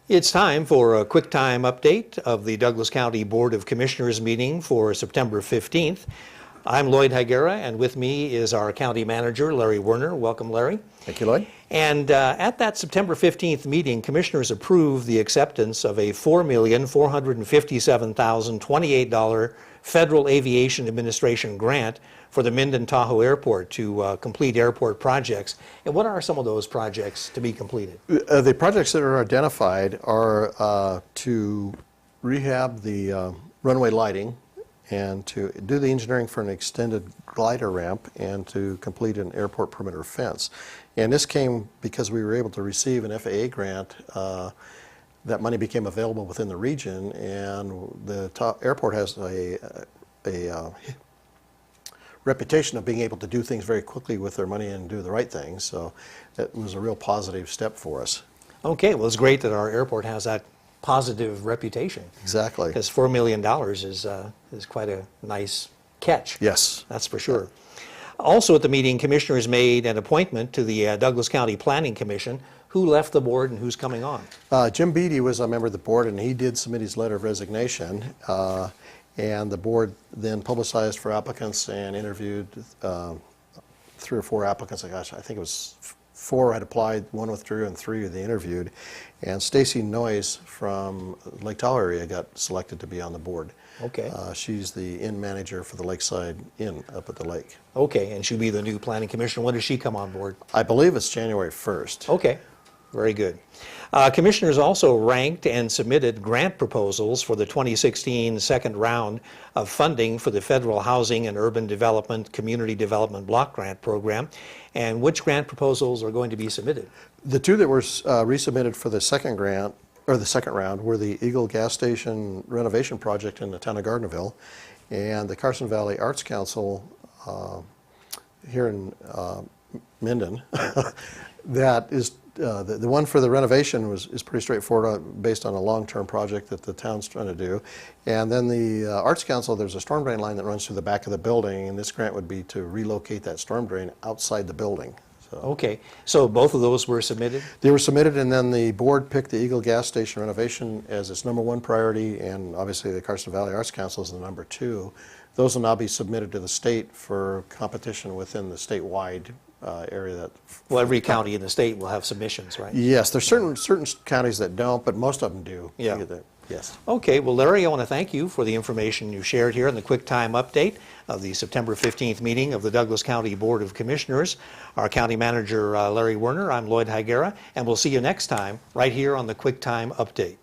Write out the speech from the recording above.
It's time for a quick time update of the Douglas County Board of Commissioners meeting for September 15th. I'm Lloyd Higuera, and with me is our county manager, Larry Werner. Welcome, Larry. Thank you, Lloyd. And at that September 15th meeting, commissioners approved the acceptance of a $4,457,028 Federal Aviation Administration grant for the Minden Tahoe Airport to complete airport projects. And what are some of those projects to be completed? The projects that are identified are to rehab the runway lighting and to do the engineering for an extended glider ramp and to complete an airport perimeter fence. And this came because we were able to receive an FAA grant. That money became available within the region, and the airport has a reputation of being able to do things very quickly with their money and do the right things. So that was a real positive step for us. Okay, well, it's great that our airport has that positive reputation. Exactly. Because $4 million is quite a nice catch. Yes. That's for sure. Also at the meeting, commissioners made an appointment to the Douglas County Planning Commission. Who left the board and who's coming on? Jim Beatty was a member of the board, and he did submit his letter of resignation. And the board then publicized for applicants and interviewed 3 or 4 applicants. Gosh, I think it was 4 had applied, 1 withdrew, and 3 they interviewed. And Stacy Noyes from Lake Tahoe area got selected to be on the board. Okay. She's the inn manager for the Lakeside Inn up at the lake. Okay, and she'll be the new planning commissioner. When does she come on board? I believe it's January 1st. Okay, very good. Commissioners also ranked and submitted grant proposals for the 2016 second round of funding for the Federal Housing and Urban Development Community Development Block Grant Program. And which grant proposals are going to be submitted? The 2 that were resubmitted for the second grant, or the second round, were the Eagle Gas Station renovation project in the town of Gardnerville and the Carson Valley Arts Council here in Minden. That is the one for the renovation is pretty straightforward, based on a long-term project that the town's trying to do. And then the Arts Council, there's a storm drain line that runs through the back of the building, and this grant would be to relocate that storm drain outside the building. So, okay, so both of those were submitted? they were submitted, and then the board picked the Eagle Gas Station renovation as its #1 priority, and obviously the Carson Valley Arts Council is the #2. Those will now be submitted to the state for competition within the statewide area. That Well, every county in the state will have submissions, right? Yes, there's certain counties that don't, but most of them do. Yeah. Yes. Okay, well, Larry, I want to thank you for the information you shared here in the quick time update of the September 15th meeting of the Douglas County Board of Commissioners. Our county manager, Larry Werner, I'm Lloyd Higuera, and we'll see you next time right here on the quick time update.